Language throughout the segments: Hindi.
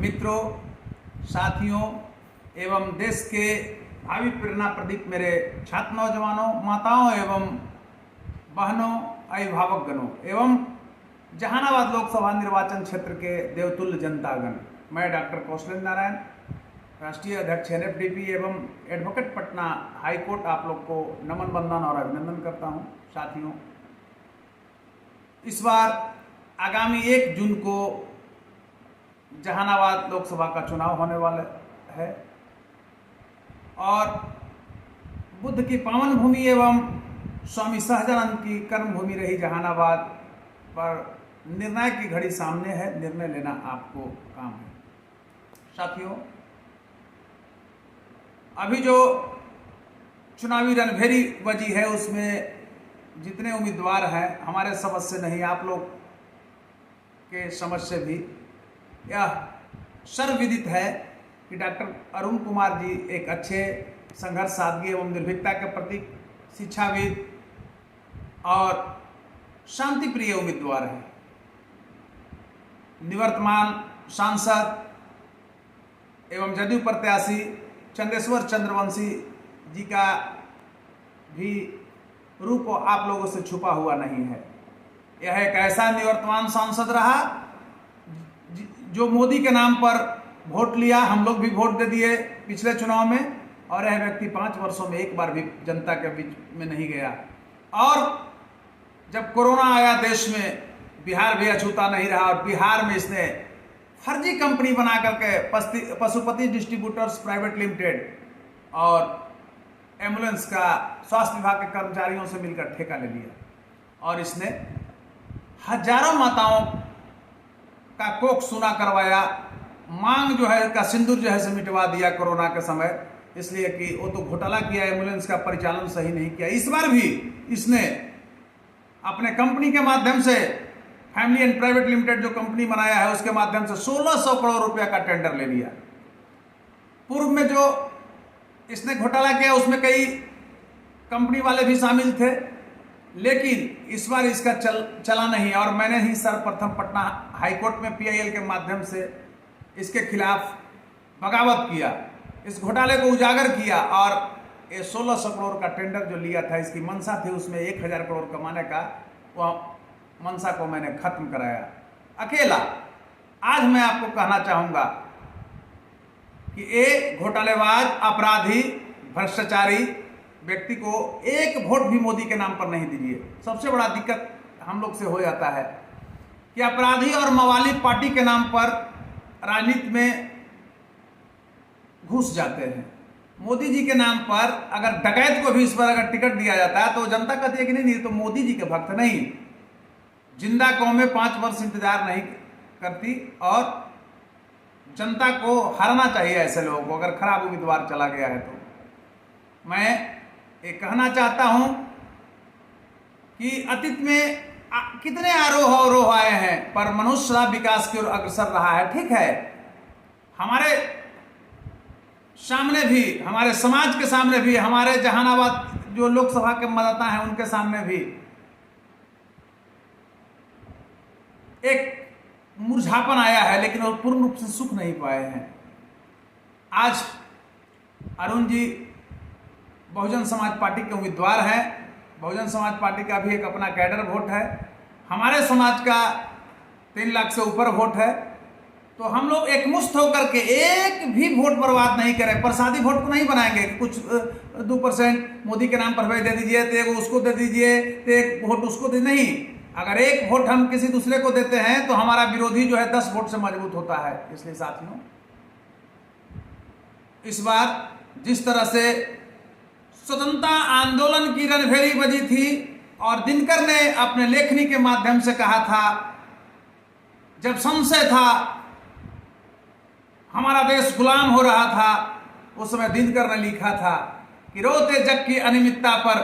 मित्रों, साथियों एवं देश के भावी प्रेरणा प्रदीप मेरे छात्र नौजवानों, माताओं एवं बहनों, अभिभावकगणों एवं जहानाबाद लोकसभा निर्वाचन क्षेत्र के देवतुल्य जनतागण, मैं डॉक्टर कौशलेंद्र नारायण, राष्ट्रीय अध्यक्ष NFDP एवं एडवोकेट पटना हाई कोर्ट, आप लोग को नमन, वंदन और अभिनंदन करता हूं। साथियों, इस बार आगामी 1 जून को जहानाबाद लोकसभा का चुनाव होने वाला है और बुद्ध की पावन भूमि एवं स्वामी सहजानंद की कर्म भूमि रही जहानाबाद पर निर्णय की घड़ी सामने है। निर्णय लेना आपको काम है। साथियों, अभी जो चुनावी रणभेरी बजी है उसमें जितने उम्मीदवार हैं, हमारे समझ से नहीं, आप लोग के समझ से भी यह सर्वविदित है कि डॉक्टर अरुण कुमार जी एक अच्छे संघर्ष सादगी एवं निर्भीकता के प्रतीक, शिक्षाविद और शांति प्रिय उम्मीदवार हैं। निवर्तमान सांसद एवं जदयू प्रत्याशी चंद्रेश्वर चंद्रवंशी जी का भी रूप आप लोगों से छुपा हुआ नहीं है। यह एक ऐसा निवर्तमान सांसद रहा जो मोदी के नाम पर वोट लिया, हम लोग भी वोट दे दिए पिछले चुनाव में, और यह व्यक्ति 5 वर्षों में एक बार भी जनता के बीच में नहीं गया। और जब कोरोना आया देश में, बिहार भी अछूता नहीं रहा और बिहार में इसने फर्जी कंपनी बना करके पशुपति डिस्ट्रीब्यूटर्स प्राइवेट लिमिटेड और एम्बुलेंस का स्वास्थ्य विभाग के कर्मचारियों से मिलकर ठेका ले लिया और इसने हजारों माताओं का कोख सूना करवाया, मांग जो है का सिंदूर जो है से मिटवा दिया कोरोना के समय, इसलिए कि वो तो घोटाला किया, एम्बुलेंस का परिचालन सही नहीं किया। इस बार भी इसने अपने कंपनी के माध्यम से, फैमिली एंड प्राइवेट लिमिटेड जो कंपनी बनाया है उसके माध्यम से 1600 करोड़ रुपया का टेंडर ले लिया। पूर्व में जो इसने घोटाला किया उसमें कई कंपनी वाले भी शामिल थे, लेकिन इस बार इसका चला नहीं। और मैंने ही सर्वप्रथम पटना हाईकोर्ट में PIL के माध्यम से इसके खिलाफ बगावत किया, इस घोटाले को उजागर किया और ये 1600 करोड़ का टेंडर जो लिया था, इसकी मंशा थी उसमें 1000 करोड़ कमाने का, वह मंशा को मैंने खत्म कराया अकेला। आज मैं आपको कहना चाहूंगा कि ये घोटालेबाज, अपराधी, भ्रष्टाचारी व्यक्ति को एक वोट भी मोदी के नाम पर नहीं दीजिए। सबसे बड़ा दिक्कत हम लोग से हो जाता है कि अपराधी और मवाली पार्टी के नाम पर राजनीति में घुस जाते हैं। मोदी जी के नाम पर अगर डकैत को भी इस पर अगर टिकट दिया जाता है तो जनता कहती है कि नहीं, तो मोदी जी के भक्त नहीं। जिंदा कौमें 5 वर्ष इंतजार नहीं करती और जनता को हराना चाहिए ऐसे लोगों को, अगर खराब उम्मीदवार चला गया है तो। मैं ये कहना चाहता हूं कि अतीत में कितने आरोह अवरोह आए हैं, पर मनुष्य सदा विकास की ओर अग्रसर रहा है। ठीक है, हमारे सामने भी, हमारे समाज के सामने भी, हमारे जहानाबाद जो लोकसभा के मतदाता हैं उनके सामने भी एक मुरझापन आया है, लेकिन वो पूर्ण रूप से सुख नहीं पाए हैं। आज अरुण जी बहुजन समाज पार्टी के उम्मीदवार हैं। बहुजन समाज पार्टी का भी एक अपना कैडर वोट है, हमारे समाज का 3 लाख से ऊपर वोट है। तो हम लोग एकमुश्त होकर के एक भी वोट बर्बाद नहीं करें, प्रसादी वोट को नहीं बनाएंगे कि कुछ 2% मोदी के नाम पर दे दीजिए, तो एक उसको दे दीजिए, तो एक वोट उसको दे, नहीं। अगर एक वोट हम किसी दूसरे को देते हैं तो हमारा विरोधी जो है 10 वोट से मजबूत होता है। इसलिए साथियों, इस बार जिस तरह से स्वतंत्रता आंदोलन की रणभेरी बजी थी और दिनकर ने अपने लेखनी के माध्यम से कहा था, जब संशय था, हमारा देश गुलाम हो रहा था, उस समय दिनकर ने लिखा था कि रोते जग की अनियमितता पर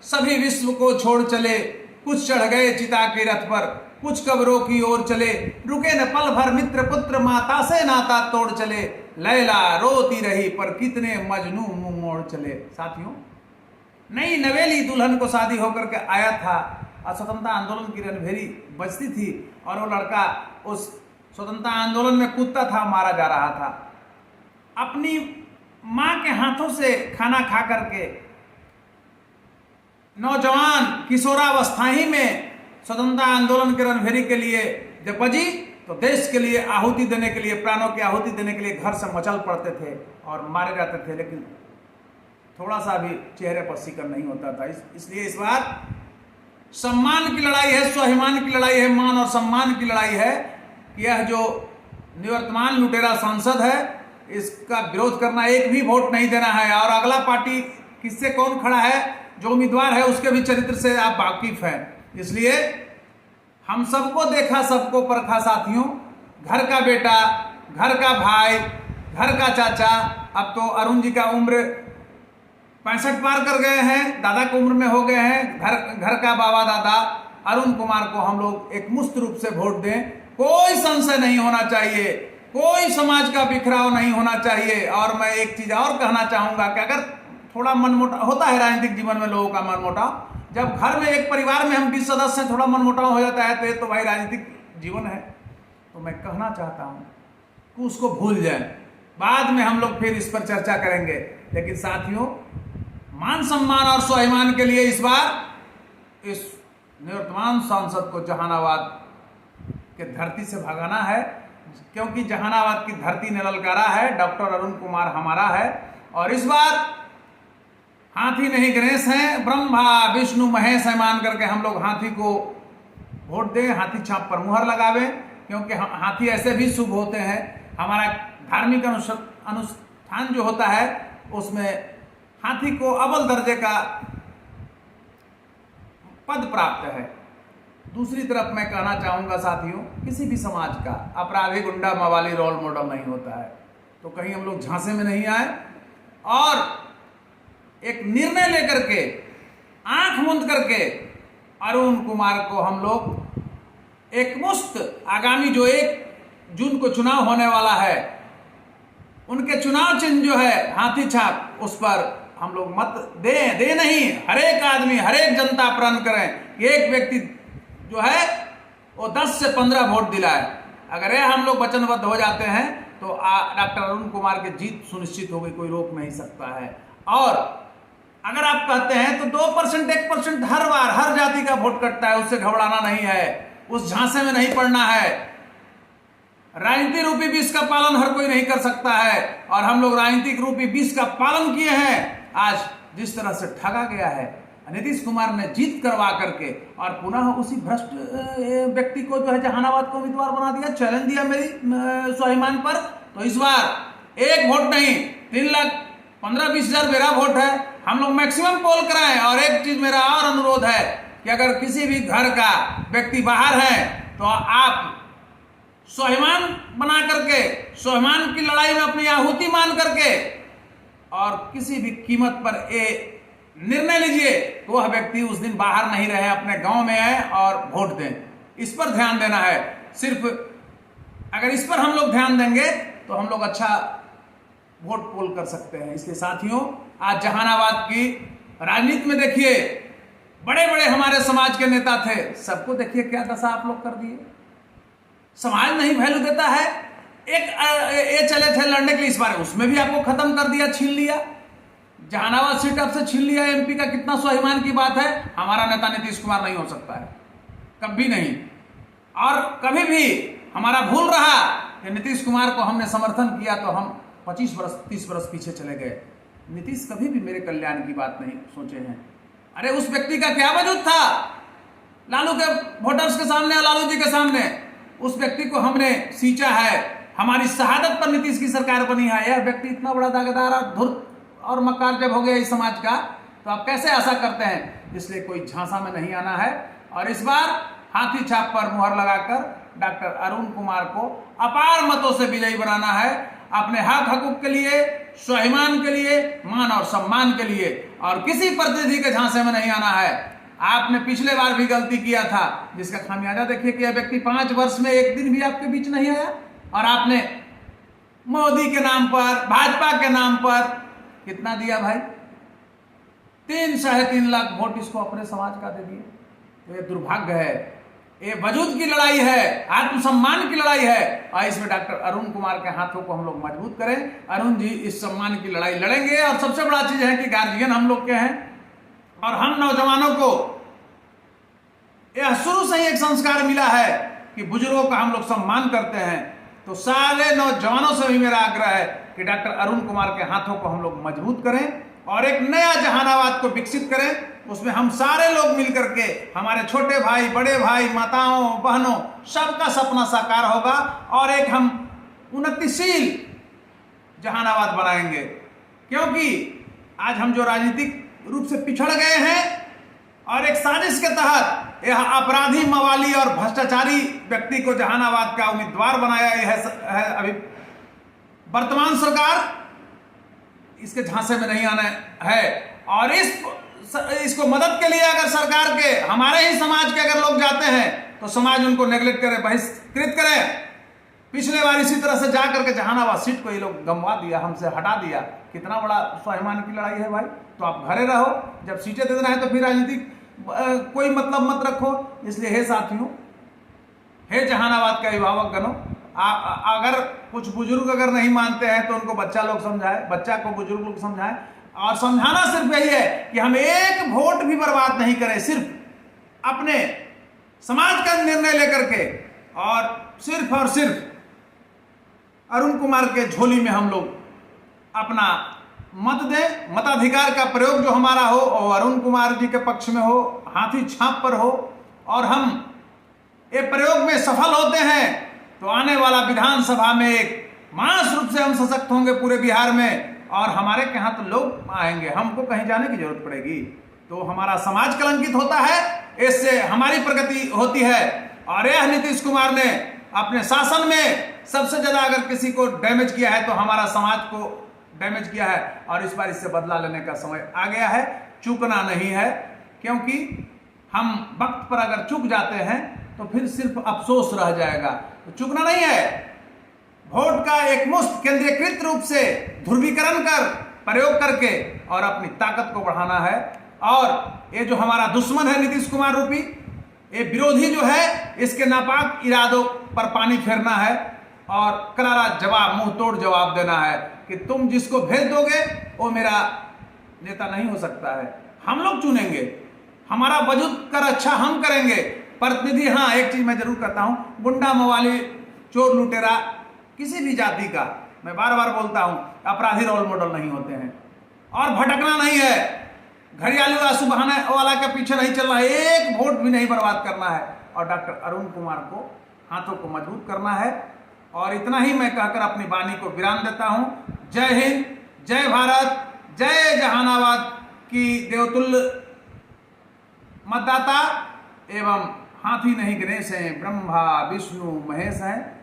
सभी विश्व को छोड़ चले, कुछ चढ़ गए चिता के रथ पर, कुछ कब्रों की ओर चले, रुके न पल भर मित्र पुत्र, माता से नाता तोड़ चले, लैला रोती रही पर कितने मजनू मुंह मोड़ चले। साथियों, नई नवेली दुल्हन को शादी होकर के आया था और स्वतंत्रता आंदोलन की रणभेरी बजती थी और वो लड़का उस स्वतंत्रता आंदोलन में कूदता था, मारा जा रहा था। अपनी मां के हाथों से खाना खा करके नौजवान किशोरावस्था ही में स्वतंत्रता आंदोलन के रणभेरी के लिए जब बजी तो देश के लिए आहुति देने के लिए, प्राणों की आहुति देने के लिए घर से मचल पड़ते थे और मारे जाते थे, लेकिन थोड़ा सा भी चेहरे पर सिकर नहीं होता था। इसलिए इस बार सम्मान की लड़ाई है, स्वाभिमान की लड़ाई है, मान और सम्मान की लड़ाई है। यह जो निवर्तमान लुटेरा सांसद है इसका विरोध करना, एक भी वोट नहीं देना है। और अगला पार्टी किससे कौन खड़ा है, जो उम्मीदवार है उसके भी चरित्र से आप वाकिफ हैं। इसलिए हम सबको देखा, सबको परखा साथियों, घर का बेटा, घर का भाई, घर का चाचा। अब तो अरुण जी का उम्र 65 पार कर गए हैं, दादा की उम्र में हो गए हैं। घर का बाबा दादा अरुण कुमार को हम लोग एक मुक्त रूप से वोट दें। कोई संशय नहीं होना चाहिए, कोई समाज का बिखराव नहीं होना चाहिए। और मैं एक चीज और कहना चाहूंगा कि अगर थोड़ा मनमुटाव होता है राजनीतिक जीवन में, लोगों का मनमुटाव, जब घर में एक परिवार में हम 20 सदस्य हैं, थोड़ा मनमुटाव हो जाता है तो ये तो भाई राजनीतिक जीवन है। तो मैं कहना चाहता हूं कि उसको भूल जाए, बाद में हम लोग फिर इस पर चर्चा करेंगे। लेकिन साथियों, मान सम्मान और स्वाभिमान के लिए इस बार इस निवर्तमान सांसद को जहानाबाद के धरती से भगाना है, क्योंकि जहानाबाद की धरती ने ललकारा है, डॉक्टर अरुण कुमार हमारा है। और इस बार हाथी नहीं गणेश हैं, ब्रह्मा विष्णु महेश है मान करके हम लोग हाथी को वोट दें, हाथी छाप पर मुहर लगावें, क्योंकि हाथी ऐसे भी शुभ होते हैं। हमारा धार्मिक अनुष्ठान जो होता है उसमें हाथी को अव्वल दर्जे का पद प्राप्त है। दूसरी तरफ मैं कहना चाहूंगा साथियों, किसी भी समाज का अपराधी, गुंडा, मवाली रोल मॉडल नहीं होता है। तो कहीं हम लोग झांसे में नहीं आए और एक निर्णय लेकर के, आंख मूंद करके अरुण कुमार को हम लोग एकमुश्त आगामी जो 1 जून को चुनाव होने वाला है, उनके चुनाव चिन्ह जो है हाथी छाप, उस पर हम लोग मत दे नहीं, हर एक आदमी, हर एक जनता प्रण करें। एक व्यक्ति जो है वो 10 से 15 वोट दिलाए। अगर ये हम लोग वचनबद्ध हो जाते हैं तो डॉक्टर अरुण कुमार की जीत सुनिश्चित हो गई, कोई रोक नहीं सकता है। और अगर आप कहते हैं तो 2%, 1% हर बार हर जाति का वोट कटता है, उससे घबराना नहीं है, उस झांसे में नहीं पड़ना है। राजनीति रूपी विष का पालन हर कोई नहीं कर सकता है, और हम लोग राजनीतिक रूपी विष का पालन किए हैं। आज जिस तरह से ठगा गया है, नीतीश कुमार ने जीत करवा करके और पुनः उसी भ्रष्ट व्यक्ति को जो है जहानाबाद को उम्मीदवार बना दिया, चैलेंज दिया मेरी स्वाभिमान पर। तो इस बार एक वोट नहीं, 3,15,20 हजार मेरा वोट है, हम लोग मैक्सिमम पोल कराएं। और एक चीज मेरा और अनुरोध है कि अगर किसी भी घर का व्यक्ति बाहर है तो आप स्वाभिमान बना करके, स्वाभिमान की लड़ाई में अपनी आहुति मान करके और किसी भी कीमत पर ये निर्णय लीजिए तो वह व्यक्ति उस दिन बाहर नहीं रहे, अपने गांव में आए और वोट दें। इस पर ध्यान देना है। सिर्फ अगर इस पर हम लोग ध्यान देंगे तो हम लोग अच्छा वोट पोल कर सकते हैं। इसलिए साथियों, आज जहानाबाद की राजनीति में देखिए, बड़े बड़े हमारे समाज के नेता थे, सबको देखिए क्या दशा आप लोग कर दिए। समाज नहीं वैल्यू देता है। ये चले थे लड़ने के लिए, इस बार उसमें भी आपको खत्म कर दिया, छीन लिया। जहानाबाद सीट आपसे छीन लिया, एमपी का कितना स्वाभिमान की बात है। हमारा नेता नीतीश कुमार नहीं हो सकता है, कभी नहीं। और कभी भी हमारा भूल रहा कि नीतीश कुमार को हमने समर्थन किया तो हम 25 वर्ष 30 वर्ष पीछे चले गए। नीतीश कभी भी मेरे कल्याण की बात नहीं सोचे हैं। अरे उस व्यक्ति का क्या वजूद था लालू के वोटर्स के सामने, लालू जी के सामने? उस व्यक्ति को हमने सींचा है, हमारी शहादत पर नीतीश की सरकार बनी है। यह व्यक्ति इतना बड़ा दागेदार और धुर्त और मक्कार जब हो गया इस समाज का, तो आप कैसे आशा करते हैं? इसलिए कोई झांसा में नहीं आना है और इस बार हाथी छाप पर मुहर लगाकर डॉक्टर अरुण कुमार को अपार मतों से विजयी बनाना है, अपने हक हकूक के लिए, स्वाभिमान के लिए, मान और सम्मान के लिए, और किसी प्रतिनिधि के झांसे में नहीं आना है। आपने पिछले बार भी गलती किया था, जिसका खामियाजा देखिए कि यह व्यक्ति 5 वर्ष में एक दिन भी आपके बीच नहीं आया, और आपने मोदी के नाम पर, भाजपा के नाम पर कितना दिया भाई? 3 साढ़े 3 लाख वोट इसको अपने समाज का दे दिए। तो ये दुर्भाग्य है ये वजूद की लड़ाई है, आत्मसम्मान की लड़ाई है, और इसमें डॉक्टर अरुण कुमार के हाथों को हम लोग मजबूत करें। अरुण जी इस सम्मान की लड़ाई लड़ेंगे, और सबसे बड़ा चीज है कि गार्जियन हम लोग के हैं, और हम नौजवानों को यह शुरू से ही एक संस्कार मिला है कि बुजुर्गों का हम लोग सम्मान करते हैं। तो सारे नौजवानों से भी मेरा आग्रह है कि डॉक्टर अरुण कुमार के हाथों को हम लोग मजबूत करें और एक नया जहानाबाद को विकसित करें। उसमें हम सारे लोग मिलकर के, हमारे छोटे भाई, बड़े भाई, माताओं, बहनों, सबका सपना साकार होगा, और एक हम उन्नतिशील जहानाबाद बनाएंगे। क्योंकि आज हम जो राजनीतिक रूप से पिछड़ गए हैं, और एक साजिश के तहत यह अपराधी, मवाली और भ्रष्टाचारी व्यक्ति को जहानाबाद का उम्मीदवार बनाया है अभी वर्तमान सरकार, इसके झांसे में नहीं आना है। और इसको मदद के लिए अगर सरकार के, हमारे ही समाज के अगर लोग जाते हैं तो समाज उनको नेगलेक्ट करे, बहिष्कृत करे। पिछले बार इसी तरह से जाकर के जहानाबाद सीट को ये लोग गंवा दिया, हमसे हटा दिया। कितना बड़ा स्वाभिमान की लड़ाई है भाई। तो आप घरे रहो, जब सीटें दे देना है तो फिर राजनीतिक कोई मतलब मत रखो। इसलिए हे साथियों, हे जहानाबाद के अभिभावक गणों, अगर कुछ बुजुर्ग अगर नहीं मानते हैं तो उनको बच्चा लोग समझाए, बच्चा को बुजुर्ग लोग समझाए। और समझाना सिर्फ यही है कि हम एक वोट भी बर्बाद नहीं करें, सिर्फ अपने समाज का निर्णय लेकर के, और सिर्फ अरुण कुमार के झोली में हम लोग अपना मत दें। मताधिकार का प्रयोग जो हमारा हो और अरुण कुमार जी के पक्ष में हो, हाथी छाप पर हो, और हम ये प्रयोग में सफल होते हैं तो आने वाला विधानसभा में एक मास रूप से हम सशक्त होंगे पूरे बिहार में, और हमारे के यहाँ तो लोग आएंगे, हमको कहीं जाने की जरूरत पड़ेगी। तो हमारा समाज कलंकित होता है, इससे हमारी प्रगति होती है। और यह नीतीश कुमार ने अपने शासन में सबसे ज्यादा अगर किसी को डैमेज किया है तो हमारा समाज को डैमेज किया है, और इस बार इससे बदला लेने का समय आ गया है। चूकना नहीं है, क्योंकि हम वक्त पर अगर चूक जाते हैं तो फिर सिर्फ अफसोस रह जाएगा। तो चूकना नहीं है, वोट का एक मुश्त केंद्रीकृत रूप से ध्रुवीकरण कर प्रयोग करके और अपनी ताकत को बढ़ाना है। और ये जो हमारा दुश्मन है नीतीश कुमार रूपी, ये विरोधी जो है, इसके नापाक इरादों पर पानी फेरना है और करारा जवाब, मुंह तोड़ जवाब देना है कि तुम जिसको भेज दोगे वो मेरा नेता नहीं हो सकता है। हम लोग चुनेंगे, हमारा वजूद कर अच्छा हम करेंगे। प्रतिनिधि, हाँ एक चीज मैं जरूर कहता हूं, गुंडा, मवाली, चोर, लुटेरा, किसी भी जाति का, मैं बार बार बोलता हूं, अपराधी रोल मॉडल नहीं होते हैं। और भटकना नहीं है, घड़ियाली आंसू बहाने वाला के पीछे नहीं चलना है, एक वोट भी नहीं बर्बाद करना है, और डॉक्टर अरुण कुमार को हाथों को मजबूत करना है। और इतना ही मैं कहकर अपनी वाणी को विराम देता हूं। जय हिंद, जय भारत, जय जहानाबाद की देवतुल्य मतदाता एवं हाथी नहीं गणेश हैं, ब्रह्मा विष्णु महेश हैं।